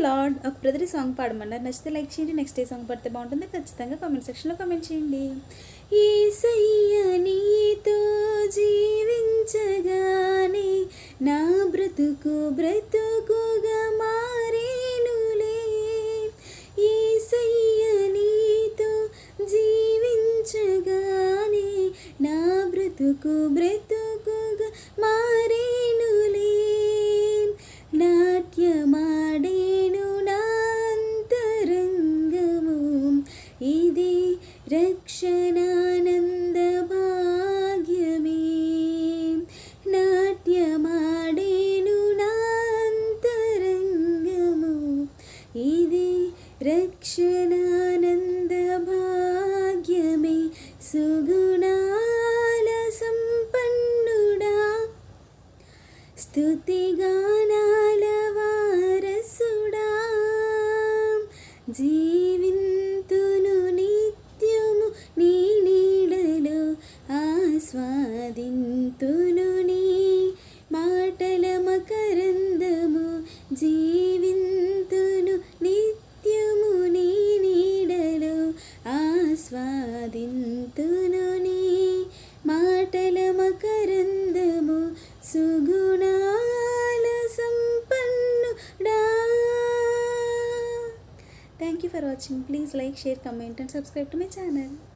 Lord. ఒక brother ఈ song పాడమన్నారు, నచ్చితే లైక్ చేయండి. నెక్స్ట్ ఏ సాంగ్ పడితే బాగుంటుందో ఖచ్చితంగా కామెంట్ సెక్షన్లో కామెంట్ చేయండి. యేసయ్య నీతో జీవించగానే నా బ్రతుకు బ్రతుకుగా మారేనులే. యేసయ్య నీతో జీవించగానే నా బ్రతుకు బ్రతుకుగా మారేనులే. నాట్యమాడేను నా అంతరంగము, ఇది రక్షణానంద భాగ్యమే. నాట్యమాడేను నా అంతరంగము, ఇది రక్షణానంద భాగ్యమే. సుగుణాల సంపన్నుడా, స్తుతిగానాల వారసుడా, జీవింతును నిత్యము నీ నీడలో, ఆస్వాదింతును నీ మాటల మకరందము. జీవింతును నిత్యము నీ నీడలో, ఆస్వాదింతును నీ మాటల మకరందము. సుగుణాల సంపన్నుడా. Thank you for watching. Please like, share, comment and subscribe to my channel.